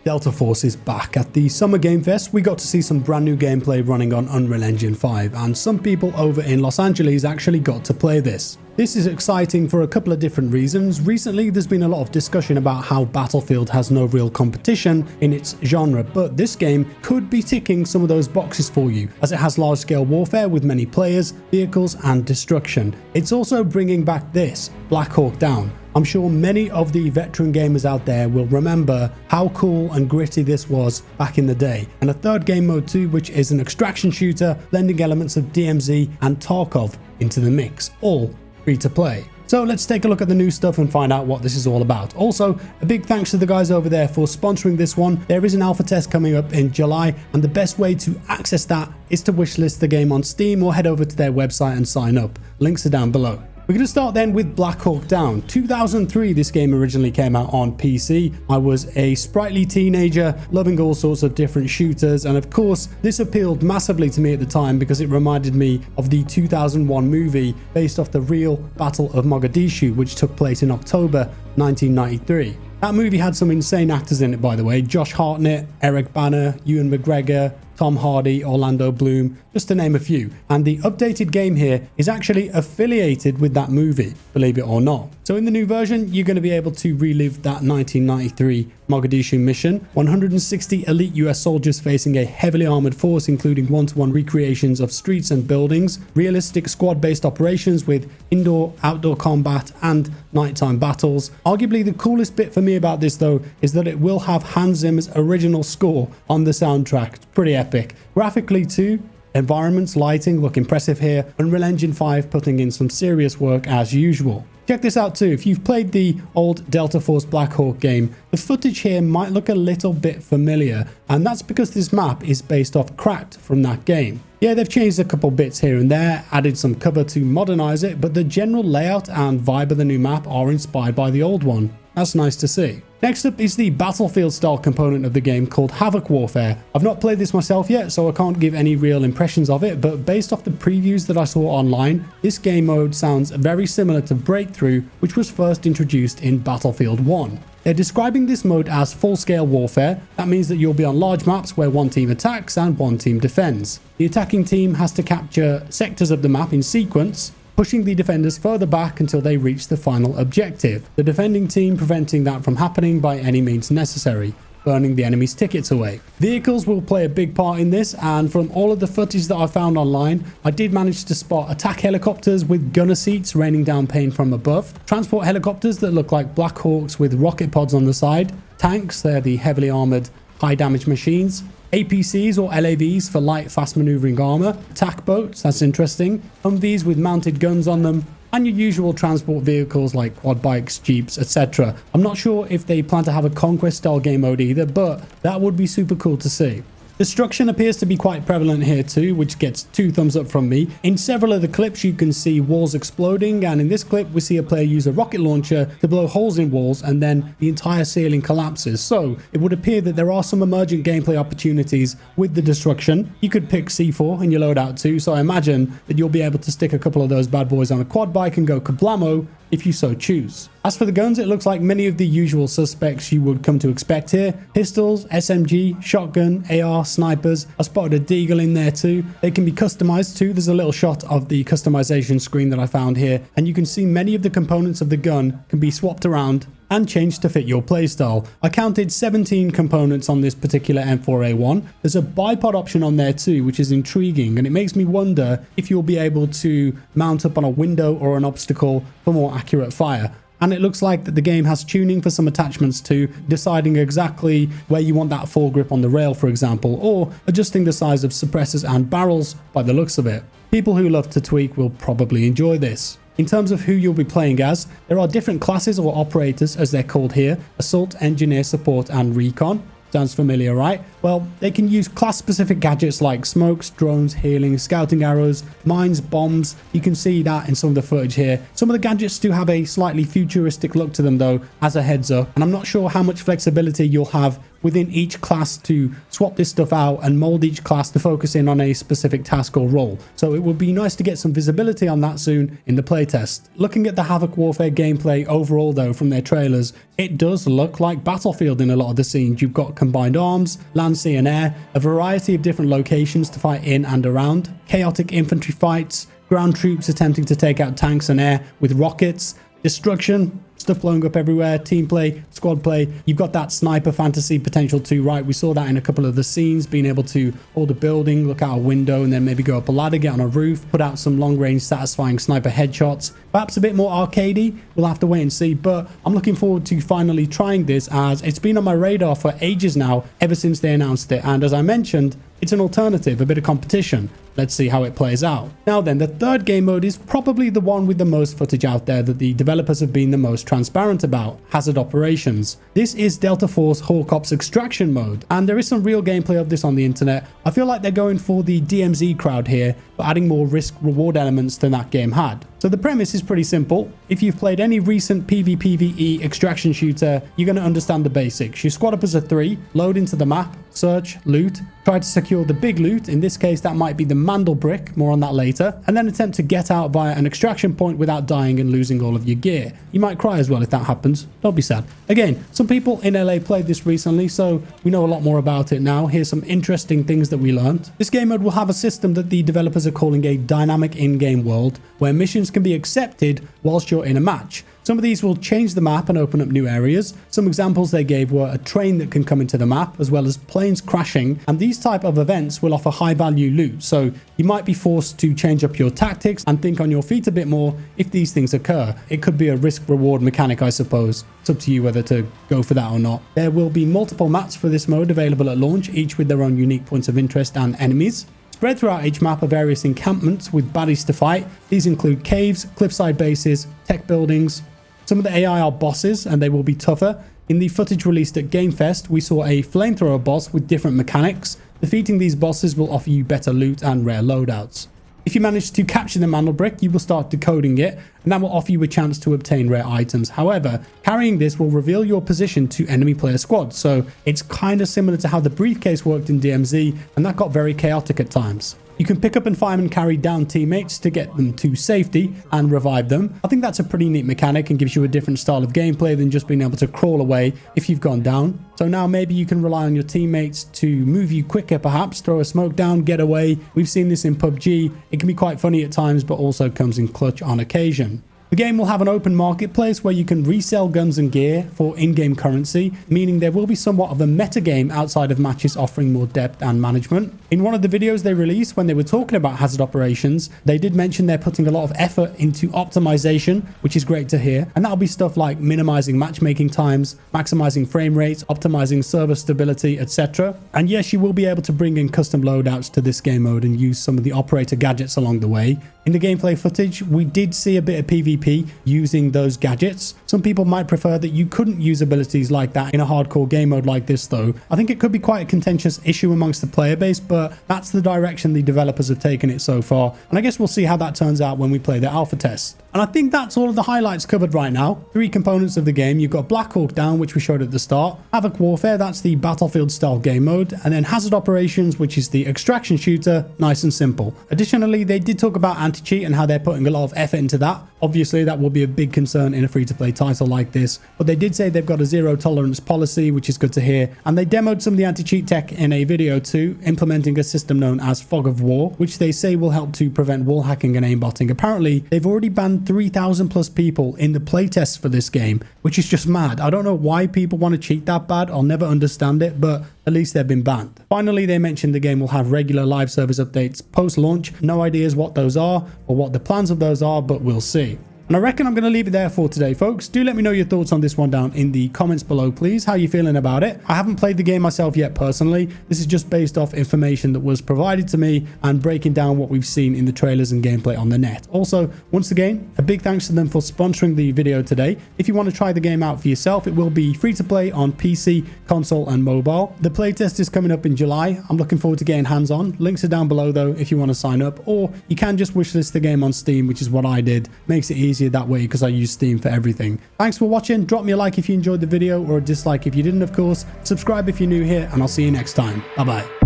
Delta Force is back. At the Summer Game Fest, we got to see some brand new gameplay running on Unreal Engine 5, and some people over in Los Angeles actually got to play this. This is exciting for a couple of different reasons. Recently, there's been a lot of discussion about how Battlefield has no real competition in its genre, but this game could be ticking some of those boxes for you, as it has large-scale warfare with many players, vehicles, and destruction. It's also bringing back this, Black Hawk Down. I'm sure many of the veteran gamers out there will remember how cool and gritty this was back in the day. And a third game mode too, which is an extraction shooter, blending elements of DMZ and Tarkov into the mix, all free to play. So let's take a look at the new stuff and find out what this is all about. Also, a big thanks to the guys over there for sponsoring this one. There is an alpha test coming up in July, and the best way to access that is to wishlist the game on Steam or head over to their website and sign up. Links are down below. We're going to start then with Black Hawk Down. 2003, this game originally came out on PC. I was a sprightly teenager, loving all sorts of different shooters, and of course, this appealed massively to me at the time because it reminded me of the 2001 movie based off the real Battle of Mogadishu, which took place in October 1993. That movie had some insane actors in it, by the way. Josh Hartnett, Eric Bana, Ewan McGregor, Tom Hardy, Orlando Bloom, just to name a few. And the updated game here is actually affiliated with that movie, believe it or not. So in the new version, you're going to be able to relive that 1993 Mogadishu mission. 160 elite US soldiers facing a heavily armored force, including one-to-one recreations of streets and buildings, realistic squad-based operations with indoor-outdoor combat and nighttime battles. Arguably the coolest bit for me about this though is that it will have Hans Zimmer's original score on the soundtrack. It's pretty epic. Graphically too, environments, lighting look impressive here. Unreal Engine 5 putting in some serious work as usual. Check this out too. If you've played the old Delta Force Black Hawk game, the footage here might look a little bit familiar, and that's because this map is based off Cracked from that game. Yeah, they've changed a couple bits here and there, added some cover to modernize it, but the general layout and vibe of the new map are inspired by the old one. That's nice to see. Next up is the Battlefield style component of the game called Havoc Warfare. I've not played this myself yet, so I can't give any real impressions of it, but based off the previews that I saw online, this game mode sounds very similar to Breakthrough, which was first introduced in Battlefield 1. They're describing this mode as full-scale warfare. That means that you'll be on large maps where one team attacks and one team defends. The attacking team has to capture sectors of the map in sequence, pushing the defenders further back until they reach the final objective. The defending team preventing that from happening by any means necessary, burning the enemy's tickets away. Vehicles will play a big part in this, and from all of the footage that I found online, I did manage to spot attack helicopters with gunner seats raining down pain from above, transport helicopters that look like Black Hawks with rocket pods on the side, tanks, they're the heavily armored high damage machines, APCs or LAVs for light fast maneuvering armor, attack boats, that's interesting, Humvees with mounted guns on them, and your usual transport vehicles like quad bikes, jeeps, etc. I'm not sure if they plan to have a conquest style game mode either, but that would be super cool to see. Destruction appears to be quite prevalent here too, which gets 2 thumbs up from me. In several of the clips you can see walls exploding, and in this clip we see a player use a rocket launcher to blow holes in walls and then the entire ceiling collapses. So it would appear that there are some emergent gameplay opportunities with the destruction. You could pick C4 in your loadout too, so I imagine that you'll be able to stick a couple of those bad boys on a quad bike and go kablamo if you so choose. As for the guns, it looks like many of the usual suspects you would come to expect here. Pistols, SMG, shotgun, AR, snipers. I spotted a deagle in there too. They can be customized too. There's a little shot of the customization screen that I found here, and you can see many of the components of the gun can be swapped around and changed to fit your playstyle. I counted 17 components on this particular M4A1. There's a bipod option on there too, which is intriguing, and it makes me wonder if you'll be able to mount up on a window or an obstacle for more accurate fire. And it looks like that the game has tuning for some attachments too, deciding exactly where you want that foregrip on the rail, for example, or adjusting the size of suppressors and barrels by the looks of it. People who love to tweak will probably enjoy this. In terms of who you'll be playing as, there are different classes or operators as they're called here: Assault, Engineer, Support and Recon. Sounds familiar, right? Well, they can use class-specific gadgets like smokes, drones, healing, scouting arrows, mines, bombs. You can see that in some of the footage here. Some of the gadgets do have a slightly futuristic look to them though, as a heads up, and I'm not sure how much flexibility you'll have within each class to swap this stuff out and mold each class to focus in on a specific task or role. So it would be nice to get some visibility on that soon in the playtest. Looking at the Havoc Warfare gameplay overall though from their trailers, it does look like Battlefield in a lot of the scenes. You've got combined arms, land, sea and air, a variety of different locations to fight in and around, chaotic infantry fights, ground troops attempting to take out tanks and air with rockets, destruction, stuff blowing up everywhere, team play, squad play. You've got that sniper fantasy potential too, right? We saw that in a couple of the scenes, being able to hold a building, look out a window, and then maybe go up a ladder, get on a roof, put out some long-range satisfying sniper headshots. Perhaps a bit more arcadey. We'll have to wait and see, but I'm looking forward to finally trying this, as it's been on my radar for ages now, ever since they announced it. And as I mentioned, it's an alternative, a bit of competition. Let's see how it plays out. Now then, the third game mode is probably the one with the most footage out there that the developers have been the most transparent about: Hazard Operations. This is Delta Force Hawk Ops Extraction mode, and there is some real gameplay of this on the internet. I feel like they're going for the DMZ crowd here, but adding more risk-reward elements than that game had. So the premise is pretty simple. If you've played any recent PvPvE extraction shooter, you're going to understand the basics. You squad up as a 3, load into the map, search, loot, try to secure the big loot. In this case, that might be the Mandel Brick, more on that later, and then attempt to get out via an extraction point without dying and losing all of your gear. You might cry as well if that happens. Don't be sad. Again, some people in LA played this recently, so we know a lot more about it now. Here's some interesting things that we learned. This game mode will have a system that the developers are calling a dynamic in-game world, where missions can be accepted whilst you're in a match. Some of these will change the map and open up new areas. Some examples they gave were a train that can come into the map, as well as planes crashing, and these type of events will offer high value loot, so you might be forced to change up your tactics and think on your feet a bit more if these things occur. It could be a risk reward mechanic, I suppose. It's up to you whether to go for that or not. There will be multiple maps for this mode available at launch, each with their own unique points of interest and enemies. Spread throughout each map are various encampments with baddies to fight. These include caves, cliffside bases, tech buildings. Some of the AI are bosses, and they will be tougher. In the footage released at GameFest, we saw a flamethrower boss with different mechanics. Defeating these bosses will offer you better loot and rare loadouts. If you manage to capture the Mandel Brick, you will start decoding it, and that will offer you a chance to obtain rare items. However, carrying this will reveal your position to enemy player squads, so it's kind of similar to how the briefcase worked in DMZ, and that got very chaotic at times. You can pick up and fireman carry down teammates to get them to safety and revive them. I think that's a pretty neat mechanic and gives you a different style of gameplay than just being able to crawl away if you've gone down. So now maybe you can rely on your teammates to move you quicker, perhaps throw a smoke down, get away. We've seen this in PUBG. It can be quite funny at times, but also comes in clutch on occasion. The game will have an open marketplace where you can resell guns and gear for in-game currency, meaning there will be somewhat of a meta game outside of matches offering more depth and management. In one of the videos they released when they were talking about Hazard Operations, they did mention they're putting a lot of effort into optimization, which is great to hear. And that'll be stuff like minimizing matchmaking times, maximizing frame rates, optimizing server stability, etc. And yes, you will be able to bring in custom loadouts to this game mode and use some of the operator gadgets along the way. In the gameplay footage, we did see a bit of PvP using those gadgets. Some people might prefer that you couldn't use abilities like that in a hardcore game mode like this though. I think it could be quite a contentious issue amongst the player base, but that's the direction the developers have taken it so far. And I guess we'll see how that turns out when we play the alpha test. And I think that's all of the highlights covered right now. 3 components of the game. You've got Black Hawk Down, which we showed at the start. Havoc Warfare, that's the Battlefield style game mode. And then Hazard Operations, which is the extraction shooter, nice and simple. Additionally, they did talk about anti-cheat and how they're putting a lot of effort into that. Obviously, that will be a big concern in a free-to-play title like this. But they did say they've got a zero tolerance policy, which is good to hear. And they demoed some of the anti-cheat tech in a video too, implementing a system known as Fog of War, which they say will help to prevent wall hacking and aimbotting. Apparently, they've already banned 3,000 plus people in the playtest for this game, which is just mad. I don't know why people want to cheat that bad. I'll never understand it, but at least they've been banned. Finally, they mentioned the game will have regular live service updates post-launch. No ideas what those are or what the plans of those are, but we'll see. And I reckon I'm going to leave it there for today, folks. Do let me know your thoughts on this one down in the comments below, please. How you feeling about it? I haven't played the game myself yet personally. This is just based off information that was provided to me and breaking down what we've seen in the trailers and gameplay on the net. Also, once again, a big thanks to them for sponsoring the video today. If you want to try the game out for yourself, it will be free to play on PC, console, and mobile. The playtest is coming up in July. I'm looking forward to getting hands on. Links are down below though if you want to sign up, or you can just wishlist the game on Steam, which is what I did. Makes it easy easier that way because I use Steam for everything. Thanks for watching. Drop me a like if you enjoyed the video, or a dislike if you didn't, of course. Subscribe if you're new here, and I'll see you next time. Bye bye.